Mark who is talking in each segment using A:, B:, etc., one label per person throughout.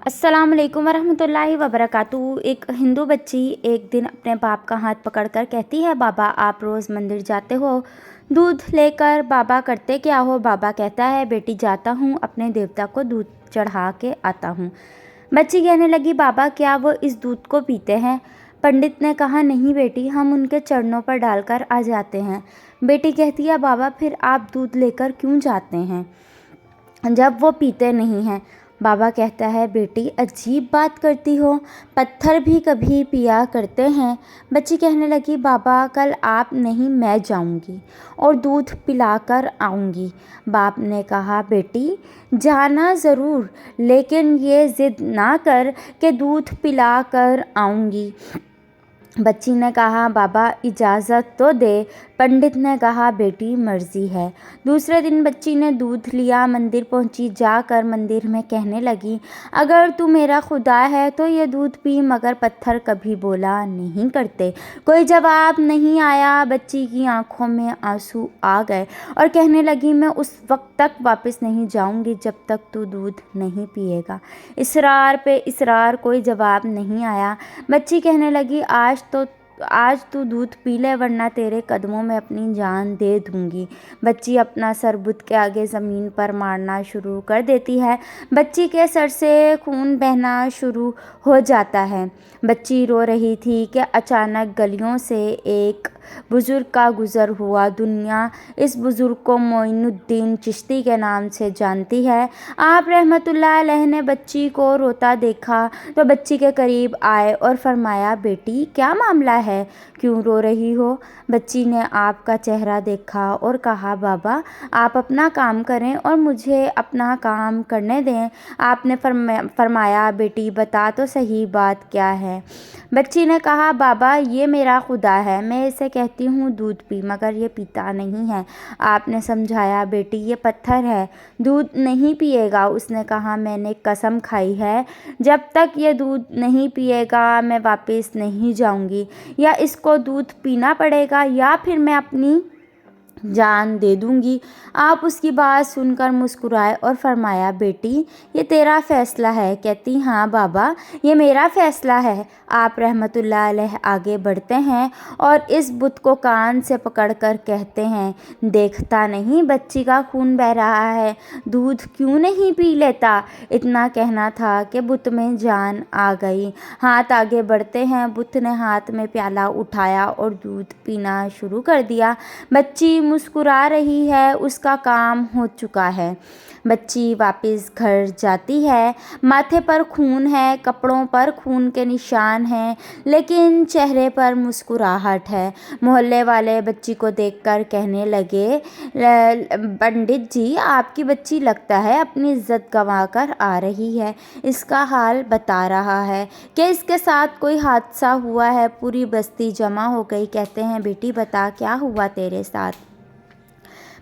A: अस्सलाम वालेकुम वरहमतुल्लाहि वबरकातुहू। एक हिंदू बच्ची एक दिन अपने बाप का हाथ पकड़कर कहती है, बाबा आप रोज़ मंदिर जाते हो दूध लेकर, बाबा करते क्या हो? बाबा कहता है, बेटी जाता हूँ, अपने देवता को दूध चढ़ा के आता हूँ। बच्ची कहने लगी, बाबा क्या वो इस दूध को पीते हैं? पंडित ने कहा, नहीं बेटी, हम उनके चरणों पर डालकर आ जाते हैं। बेटी कहती है, बाबा फिर आप दूध लेकर क्यों जाते हैं जब वो पीते नहीं हैं? बाबा कहता है, बेटी अजीब बात करती हो, पत्थर भी कभी पिया करते हैं। बच्ची कहने लगी, बाबा कल आप नहीं मैं जाऊंगी और दूध पिलाकर आऊंगी। बाप ने कहा, बेटी जाना ज़रूर, लेकिन ये ज़िद ना कर कि दूध पिलाकर आऊंगी। बच्ची ने कहा, बाबा इजाज़त तो दे। पंडित ने कहा, बेटी मर्ज़ी है। दूसरे दिन बच्ची ने दूध लिया, मंदिर पहुंची, जाकर मंदिर में कहने लगी, अगर तू मेरा खुदा है तो ये दूध पी, मगर पत्थर कभी बोला नहीं करते। कोई जवाब नहीं आया। बच्ची की आंखों में आंसू आ गए और कहने लगी, मैं उस वक्त तक वापस नहीं जाऊंगी जब तक तू दूध नहीं पिएगा। इसरार पे इसरार, कोई जवाब नहीं आया। बच्ची कहने लगी, आज तू दूध पी ले, वरना तेरे कदमों में अपनी जान दे दूंगी। बच्ची अपना सर बुत के आगे ज़मीन पर मारना शुरू कर देती है। बच्ची के सर से खून बहना शुरू हो जाता है। बच्ची रो रही थी कि अचानक गलियों से एक बुज़ुर्ग का गुज़र हुआ। दुनिया इस बुज़ुर्ग को मोइनुद्दीन चिश्ती के नाम से जानती है। आप रहमतुल्लाह अलैह ने बच्ची को रोता देखा तो बच्ची के करीब आए और फरमाया, बेटी क्या मामला है, क्यों रो रही हो? बच्ची ने आपका चेहरा देखा और कहा, बाबा आप अपना काम करें और मुझे अपना काम करने दें। आपने फरमाया, बेटी बता तो सही बात क्या है? बच्ची ने कहा, बाबा ये मेरा खुदा है, मैं इसे कहती हूँ दूध पी, मगर ये पीता नहीं है। आपने समझाया, बेटी ये पत्थर है, दूध नहीं पिएगा। उसने कहा, मैंने कसम खाई है, जब तक ये दूध नहीं पिएगा मैं वापस नहीं जाऊंगी। या इसको दूध पीना पड़ेगा या फिर मैं अपनी जान दे दूंगी। आप उसकी बात सुनकर मुस्कुराए और फरमाया, बेटी ये तेरा फ़ैसला है। कहती, हाँ बाबा ये मेरा फ़ैसला है। आप रहमतुल्लाह अलैह आगे बढ़ते हैं और इस बुत को कान से पकड़कर कहते हैं, देखता नहीं बच्ची का खून बह रहा है, दूध क्यों नहीं पी लेता? इतना कहना था कि बुत में जान आ गई। हाथ आगे बढ़ते हैं, बुत ने हाथ में प्याला उठाया और दूध पीना शुरू कर दिया। बच्ची मुस्कुरा रही है, उसका काम हो चुका है। बच्ची वापस घर जाती है। माथे पर खून है, कपड़ों पर खून के निशान हैं, लेकिन चेहरे पर मुस्कुराहट है। मोहल्ले वाले बच्ची को देखकर कहने लगे, पंडित जी आपकी बच्ची लगता है अपनी इज्जत गंवाकर आ रही है, इसका हाल बता रहा है कि इसके साथ कोई हादसा हुआ है। पूरी बस्ती जमा हो गई। कहते हैं, बेटी बता क्या हुआ तेरे साथ?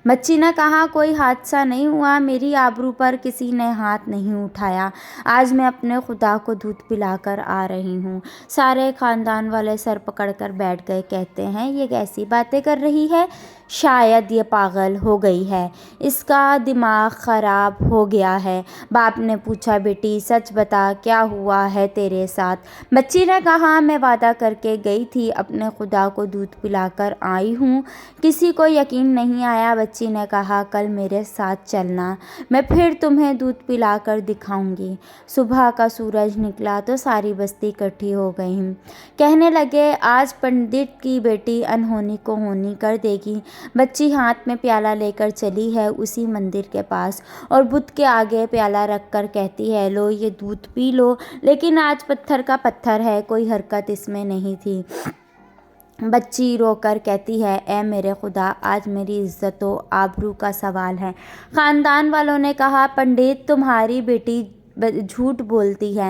A: बच्ची ने कहा, कोई हादसा नहीं हुआ, मेरी आबरू पर किसी ने हाथ नहीं उठाया। आज मैं अपने खुदा को दूध पिलाकर आ रही हूँ। सारे ख़ानदान वाले सर पकड़कर बैठ गए। कहते हैं, ये कैसी बातें कर रही है? शायद ये पागल हो गई है, इसका दिमाग ख़राब हो गया है। बाप ने पूछा, बेटी सच बता क्या हुआ है तेरे साथ? बच्ची ने कहा, मैं वादा करके गई थी, अपने खुदा को दूध पिलाकर आई हूँ। किसी को यकीन नहीं आया। बच्ची ने कहा, कल मेरे साथ चलना, मैं फिर तुम्हें दूध पिलाकर दिखाऊंगी। सुबह का सूरज निकला तो सारी बस्ती इकट्ठी हो गई। कहने लगे, आज पंडित की बेटी अनहोनी को होनी कर देगी। बच्ची हाथ में प्याला लेकर चली है उसी मंदिर के पास और बुत के आगे प्याला रखकर कहती है, लो ये दूध पी लो। लेकिन आज पत्थर का पत्थर है, कोई हरकत इसमें नहीं थी। बच्ची रोकर कहती है, ए मेरे खुदा आज मेरी इज्जत व आबरू का सवाल है। ख़ानदान वालों ने कहा, पंडित तुम्हारी बेटी झूठ बोलती है,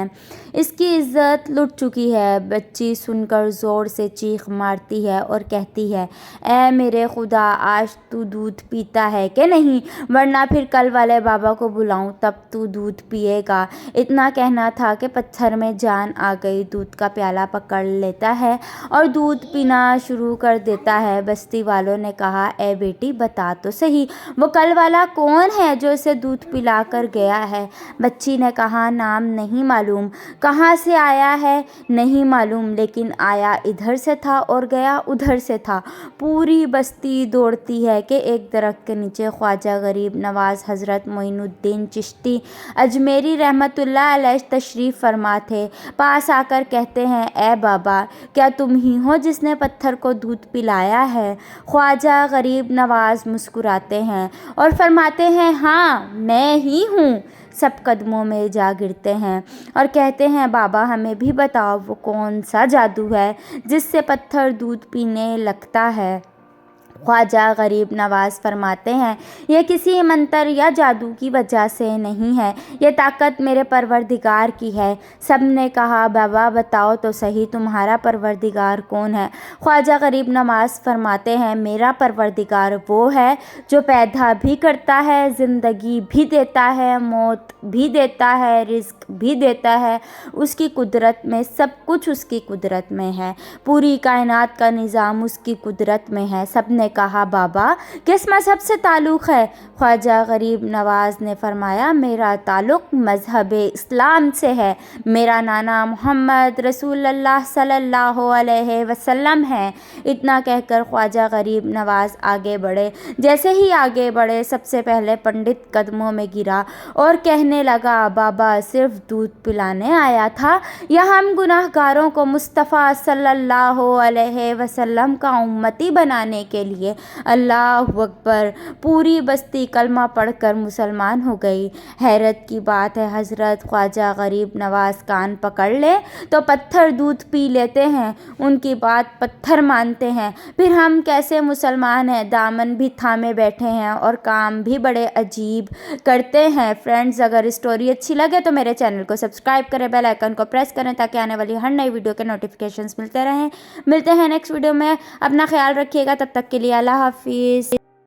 A: इसकी इज्जत लुट चुकी है। बच्ची सुनकर ज़ोर से चीख मारती है और कहती है, ऐ मेरे खुदा आज तू दूध पीता है कि नहीं, वरना फिर कल वाले बाबा को बुलाऊं तब तू दूध पिएगा। इतना कहना था कि पत्थर में जान आ गई। दूध का प्याला पकड़ लेता है और दूध पीना शुरू कर देता है। बस्ती वालों ने कहा, ए बेटी बता तो सही, वो कल वाला कौन है जो इसे दूध पिला कर गया है? बच्ची ने کہا نام نہیں معلوم، کہاں سے آیا ہے نہیں معلوم، لیکن آیا ادھر سے تھا اور گیا ادھر سے تھا۔ پوری بستی دوڑتی ہے کہ ایک درخت کے نیچے خواجہ غریب نواز حضرت معین الدین چشتی اجمیری رحمۃ اللہ علیہ تشریف فرما تھے۔ پاس آ کر کہتے ہیں اے بابا، کیا تم ہی ہو جس نے پتھر کو دودھ پلایا ہے؟ خواجہ غریب نواز مسکراتے ہیں اور فرماتے ہیں ہاں میں ہی ہوں۔ سب قدموں میں جا گرتے ہیں اور کہتے ہیں بابا ہمیں بھی بتاؤ وہ کون سا جادو ہے جس سے پتھر دودھ پینے لگتا ہے؟ خواجہ غریب نواز فرماتے ہیں یہ کسی منتر یا جادو کی وجہ سے نہیں ہے، یہ طاقت میرے پروردگار کی ہے۔ سب نے کہا بابا بتاؤ تو صحیح تمہارا پروردگار کون ہے؟ خواجہ غریب نواز فرماتے ہیں میرا پروردگار وہ ہے جو پیدا بھی کرتا ہے، زندگی بھی دیتا ہے، موت بھی دیتا ہے، رزق بھی دیتا ہے۔ اس کی قدرت میں سب کچھ اس کی قدرت میں ہے، پوری کائنات کا نظام اس کی قدرت میں ہے۔ سب نے کہا بابا کس مذہب سے تعلق ہے؟ خواجہ غریب نواز نے فرمایا میرا تعلق مذہب اسلام سے ہے، میرا نانا محمد رسول اللہ صلی اللہ علیہ وسلم ہے۔ اتنا کہہ کر خواجہ غریب نواز آگے بڑھے۔ جیسے ہی آگے بڑھے سب سے پہلے پنڈت قدموں میں گرا اور کہنے لگا بابا صرف دودھ پلانے آیا تھا یا ہم گناہ گاروں کو مصطفیٰ صلی اللہ علیہ وسلم کا امتی بنانے کے لیے؟ اللہ اکبر! پوری بستی کلمہ پڑھ کر مسلمان ہو گئی۔ حیرت کی بات ہے حضرت خواجہ غریب نواز کان پکڑ لے تو پتھر دودھ پی لیتے ہیں، ان کی بات پتھر مانتے ہیں، پھر ہم کیسے مسلمان ہیں؟ دامن بھی تھامے بیٹھے ہیں اور کام بھی بڑے عجیب کرتے ہیں۔ فرینڈز اگر اسٹوری اچھی لگے تو میرے چینل کو سبسکرائب کریں، بیل آئیکن کو پریس کریں تاکہ آنے والی ہر نئی ویڈیو کے نوٹیفیکیشنز ملتے رہیں۔ ملتے ہیں نیکسٹ ویڈیو میں، اپنا خیال رکھیے گا، تب تک کے لیے اللہ حافظ۔